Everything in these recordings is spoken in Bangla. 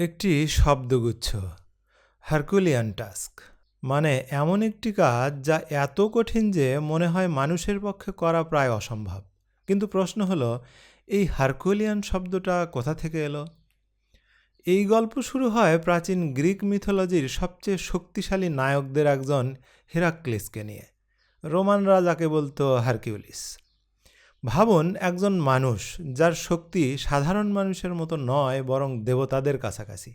একটি শব্দগুচ্ছ, হারকুলিয়ান টাস্ক। মানে এমন একটি কাজ যা এত কঠিন যে মনে হয় মানুষের পক্ষে করা প্রায় অসম্ভব। কিন্তু প্রশ্ন হলো, এই হারকুলিয়ান শব্দটা কোথা থেকে এলো? এই গল্প শুরু হয় প্রাচীন গ্রিক মিথোলজির সবচেয়ে শক্তিশালী নায়কদের একজন হেরাক্লিসকে নিয়ে। রোমানরা যাকে বলতো হারকিউলিস। ভাবুন, একজন মানুষ যার শক্তি সাধারণ মানুষের মতো নয়, বরং দেবতাদের কাছাকাছি।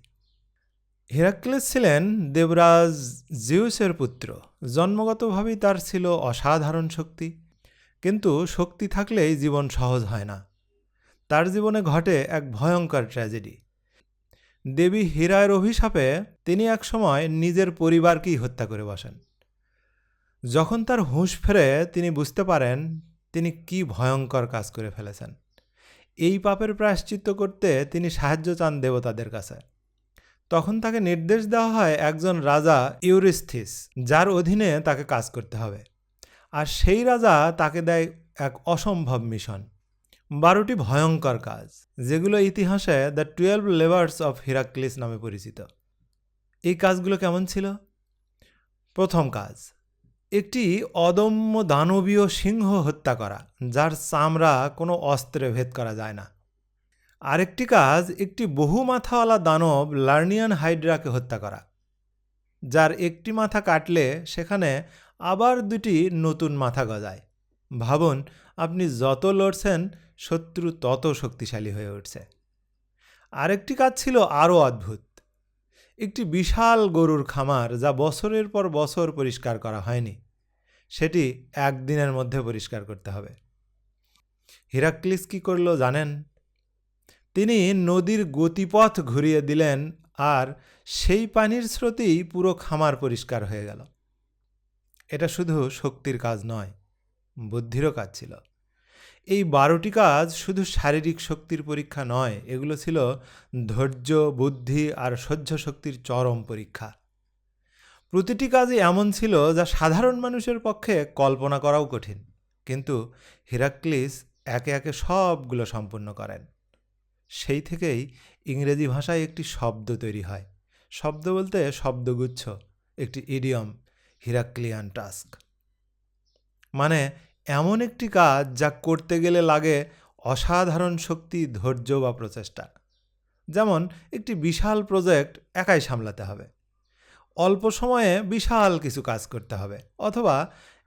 হেরাক্লিস ছিলেন দেবরাজ জিউসের পুত্র। জন্মগতভাবেই তার ছিল অসাধারণ শক্তি। কিন্তু শক্তি থাকলেই জীবন সহজ হয় না। তার জীবনে ঘটে এক ভয়ঙ্কর ট্র্যাজেডি। দেবী হীরার অভিশাপে তিনি একসময় নিজের পরিবারকেই হত্যা করে বসেন। যখন তার হুঁশ ফেরে, তিনি বুঝতে পারেন তিনি কি ভয়ঙ্কর কাজ করে ফেলেছেন। এই পাপের প্রায়শ্চিত্ত করতে তিনি সাহায্য চান দেবতাদের কাছে। তখন তাকে নির্দেশ দেওয়া হয় একজন রাজা ইউরিস্থিস, যার অধীনে তাকে কাজ করতে হবে। আর সেই রাজা তাকে দেয় এক অসম্ভব মিশন, 12টি ভয়ঙ্কর কাজ, যেগুলো ইতিহাসে দ্য 12 লেবার্স অফ হিরাক্লিস নামে পরিচিত। এই কাজগুলো কেমন ছিল? প্রথম কাজ, একটি অদম্য দানবীয় সিংহ হত্যা করা, যার চামড়া কোনো অস্ত্রে ভেদ করা যায় না। আরেকটি কাজ, একটি বহু মাথাওয়ালা দানব লার্নিয়ান হাইড্রাকে হত্যা করা, যার একটি মাথা কাটলে সেখানে আবার দুটি নতুন মাথা গজায়। ভাবুন, আপনি যত লড়ছেন, শত্রু তত শক্তিশালী হয়ে উঠছে। আরেকটি কাজ ছিল আরও অদ্ভুত। একটি বিশাল গরুর খামার, যা বছরের পর বছর পরিষ্কার করা হয়নি, সেটি একদিনের মধ্যে পরিষ্কার করতে হবে। হিরাক্লিস কী করল জানেন? তিনি নদীর গতিপথ ঘুরিয়ে দিলেন, আর সেই পানির স্রোতেই পুরো খামার পরিষ্কার হয়ে গেল। এটা শুধু শক্তির কাজ নয়, বুদ্ধিরও কাজ ছিল। এই 12টি কাজ শুধু শারীরিক শক্তির পরীক্ষা নয়, এগুলো ছিল ধৈর্য, বুদ্ধি আর সহ্য শক্তির চরম পরীক্ষা। প্রতিটি কাজই এমন ছিল যা সাধারণ মানুষের পক্ষে কল্পনা করাও কঠিন। কিন্তু হিরাক্লিস একে একে সবগুলো সম্পূর্ণ করেন। সেই থেকেই ইংরেজি ভাষায় একটি শব্দ তৈরি হয়। শব্দ বলতে শব্দগুচ্ছ, একটি ইডিয়ম, হিরাক্লিয়ান টাস্ক। মানে এমন একটি কাজ যা করতে গেলে লাগে অসাধারণ শক্তি, ধৈর্য বা প্রচেষ্টা। যেমন একটি বিশাল প্রজেক্ট একাই সামলাতে হবে, অল্প সময়ে বিশাল কিছু কাজ করতে হবে, অথবা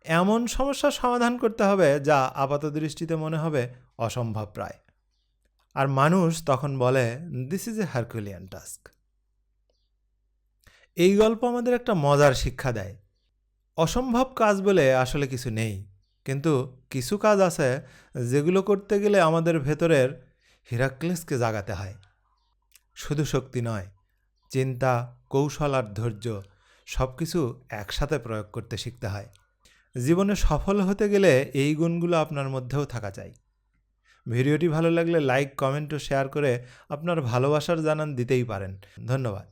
এমন সমস্যার সমাধান করতে হবে যা আপাতদৃষ্টিতে মনে হবে অসম্ভব প্রায়। আর মানুষ তখন বলে, দিস ইজ এ হারকুলিয়ান টাস্ক। এই গল্প আমাদের একটা মজার শিক্ষা দেয়। অসম্ভব কাজ বলে আসলে কিছু নেই, কিন্তু কিছু কাজ আছে যেগুলো করতে গেলে আমাদের ভেতরের হিরাক্লিসকে জাগাতে হয়। শুধু শক্তি নয়, চিন্তা, কৌশল আর ধৈর্য সব কিছু একসাথে প্রয়োগ করতে শিখতে হয়। জীবনে সফল হতে গেলে এই গুণগুলো আপনার মধ্যেও থাকা চাই। ভিডিওটি ভালো লাগলে লাইক, কমেন্ট ও শেয়ার করে আপনার ভালোবাসার জানান দিতেই পারেন। ধন্যবাদ।